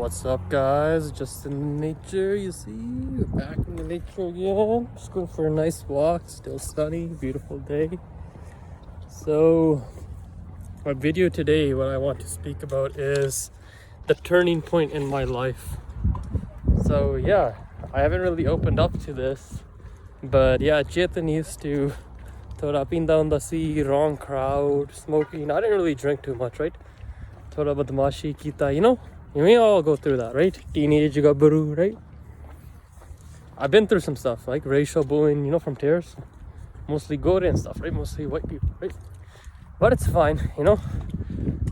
What's up, guys? Just in nature, you see? We're back in the nature again. Just going for a nice walk. Still sunny, beautiful day. So, my video today, what I want to speak about is the turning point in my life. So, yeah, I haven't really opened up to this, but yeah, Chetan used to thoda pinda hunda si, wrong crowd, smoking. I didn't really drink too much, right? Thoda badmashi kita, we all go through that, right? Teenage gabbaru, right? I've been through some stuff like racial bullying, from tears. Mostly Gore and stuff, right? Mostly white people, right? But it's fine,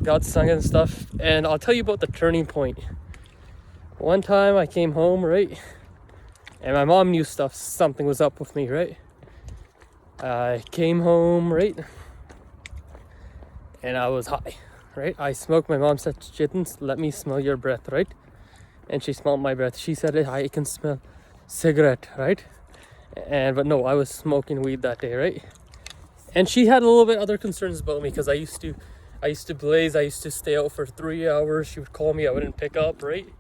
God's son and stuff. And I'll tell you about the turning point. One time I came home, right? And my mom knew something was up with me, right? I came home, right? And I was high. Right, I smoked. My mom said, "Chetan, let me smell your breath," right? And she smelled my breath. She said, "I can smell cigarette," right? But no, I was smoking weed that day, right? And she had a little bit other concerns about me because I used to blaze. I used to stay out for 3 hours. She would call me, I wouldn't pick up, right?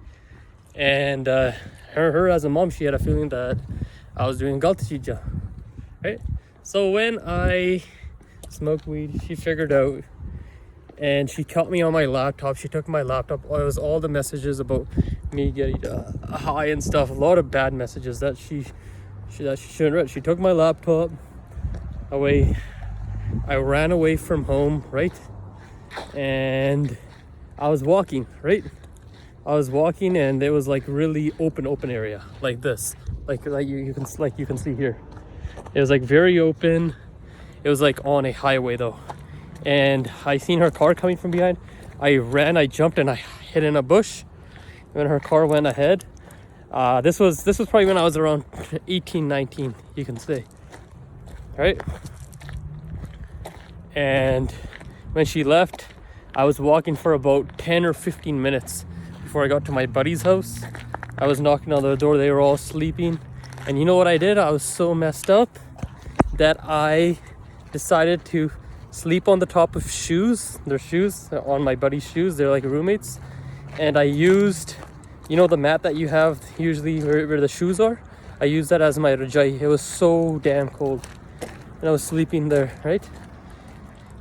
And her as a mom, she had a feeling that I was doing galti cheeza, right? So when I smoked weed, she figured out. And she caught me on my laptop. She took my laptop. It was all the messages about me getting high and stuff. A lot of bad messages that she shouldn't read. She took my laptop away. I ran away from home, right? And I was walking, right? I was walking, and it was like really open area, like this, like you can see here. It was like very open. It was like on a highway though. And I seen her car coming from behind. I ran, I jumped, and I hid in a bush when her car went ahead. This was probably when I was around 18, 19, you can say, right? And when she left, I was walking for about 10 or 15 minutes before I got to my buddy's house. I was knocking on their door. They were all sleeping. And you know what I did? I was so messed up that I decided to sleep on the top of shoes. Their shoes, on my buddy's shoes. They're like roommates. And I used, the mat that you have usually where the shoes are. I used that as my rajai. It was so damn cold. And I was sleeping there, right?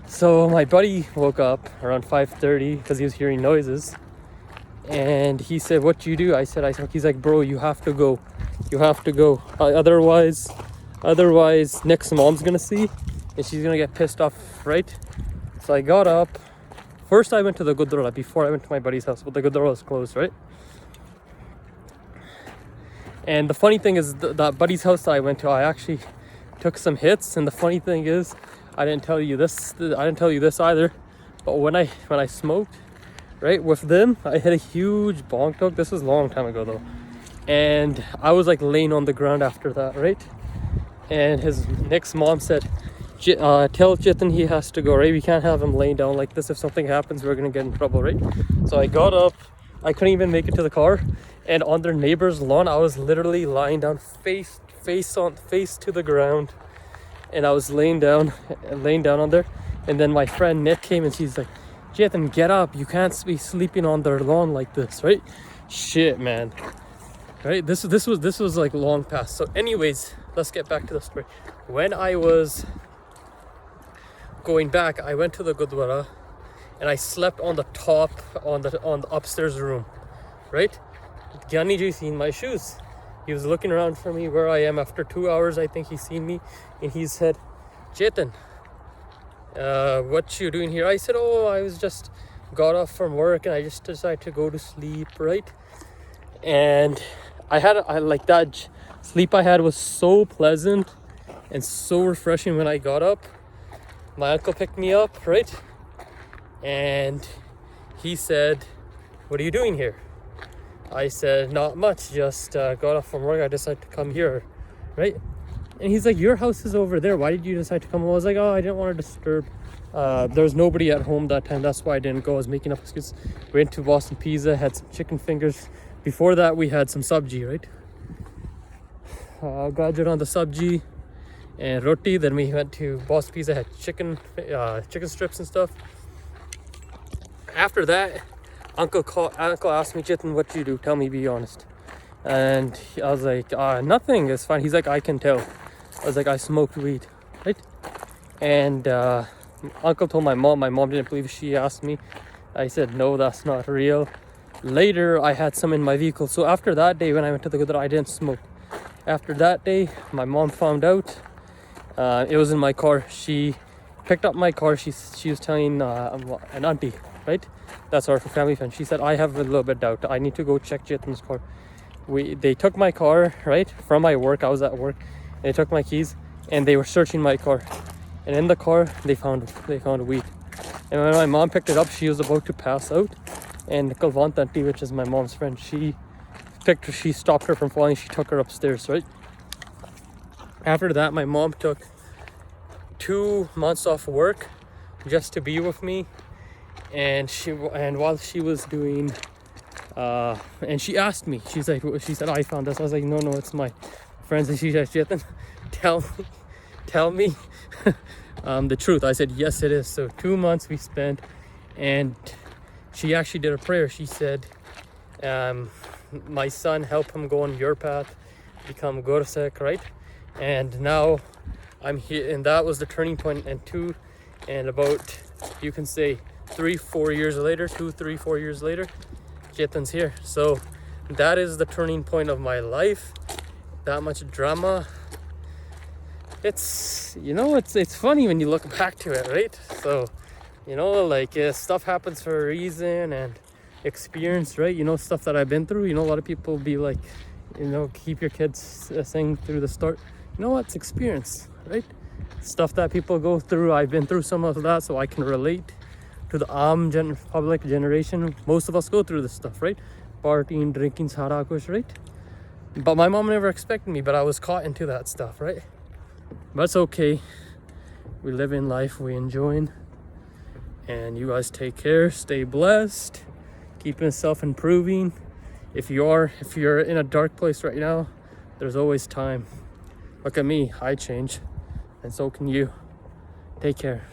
So my buddy woke up around 5:30 because he was hearing noises. And he said, "What you do?" I said, he's like, "Bro, you have to go. You have to go. Otherwise, next mom's gonna see. And she's gonna get pissed off, right?" So I got up. First I went to the Gurdwara before I went to my buddy's house, but the Gurdwara was closed, right? And the funny thing is, that buddy's house that I went to, I actually took some hits. And the funny thing is, I didn't tell you this either, but when I smoked, right, with them, I hit a huge bonk dog. This was a long time ago though. And I was like laying on the ground after that, right? And his Nick's mom said, "Tell Chetan he has to go, right? We can't have him laying down like this. If something happens, we're gonna get in trouble, right?" So I got up. I couldn't even make it to the car. And on their neighbor's lawn, I was literally lying down face to the ground. And I was laying down on there. And then my friend Nick came, and she's like, "Chetan, get up. You can't be sleeping on their lawn like this, right?" Shit, man. Right? This was like long past. So anyways, let's get back to the story. When I was going back, I went to the Gurdwara and I slept on the top, on the upstairs room, right? Gyani ji seen my shoes. He was looking around for me where I am. After 2 hours, I think he seen me, and he said, "Chetan, what you doing here?" I said, "Oh, I was just got off from work and I just decided to go to sleep," right? And I like that sleep I had was so pleasant and so refreshing. When I got up, my uncle picked me up, right? And he said, "What are you doing here?" I said, "Not much, just got off from work. I decided to come here," right? And he's like, "Your house is over there. Why did you decide to come home?" I was like, "Oh, I didn't want to disturb. There was nobody at home that time. That's why I didn't go. I was making up excuses." Went to Boston Pizza, had some chicken fingers. Before that, we had some sabji, right? Gajar on the sabji and roti. Then we went to Boston Pizza, had chicken strips and stuff. After that, Uncle asked me, Chetan, what you do? Tell me, be honest. And I was like, nothing, it's fine. He's like, I can tell. I was like, I smoked weed, right? And Uncle told my mom didn't believe. She asked me. I said, no, that's not real. Later, I had some in my vehicle. So after that day, when I went to the Gurdwara, I didn't smoke. After that day, my mom found out. It was in my car. She picked up my car. She was telling an auntie, right? That's our family friend. She said, I have a little bit of doubt. I need to go check Chetan's car. They took my car, right, from my work. I was at work. They took my keys and they were searching my car. And in the car, they found weed. And when my mom picked it up, she was about to pass out. And Kulwant auntie, which is my mom's friend, she stopped her from falling. She took her upstairs, right? After that, my mom took 2 months off work just to be with me. And while she was doing, and she asked me, she said, I found this. I was like, no, it's my friends. And she said, Chetan, tell me the truth. I said, yes, it is. So 2 months we spent, and she actually did a prayer. She said, my son, help him go on your path, become Gursikh, right? And now I'm here, and that was the turning point. And about, you can say 3-4 years later, 2-3-4 years later, Chetan's here. So that is the turning point of my life. That much drama. It's funny when you look back to it, right? So, stuff happens for a reason, and experience, right? Stuff that I've been through. A lot of people be like, keep your kids saying through the start. It's experience, right? Stuff that people go through. I've been through some of that, so I can relate to the public generation. Most of us go through this stuff, right? Partying, drinking, sara kuch, right? But my mom never expected me, but I was caught into that stuff, right? But it's okay. We live in life, we enjoy. And you guys take care, stay blessed, keep yourself improving. If you're in a dark place right now, there's always time. Look at me, I change, and so can you. Take care.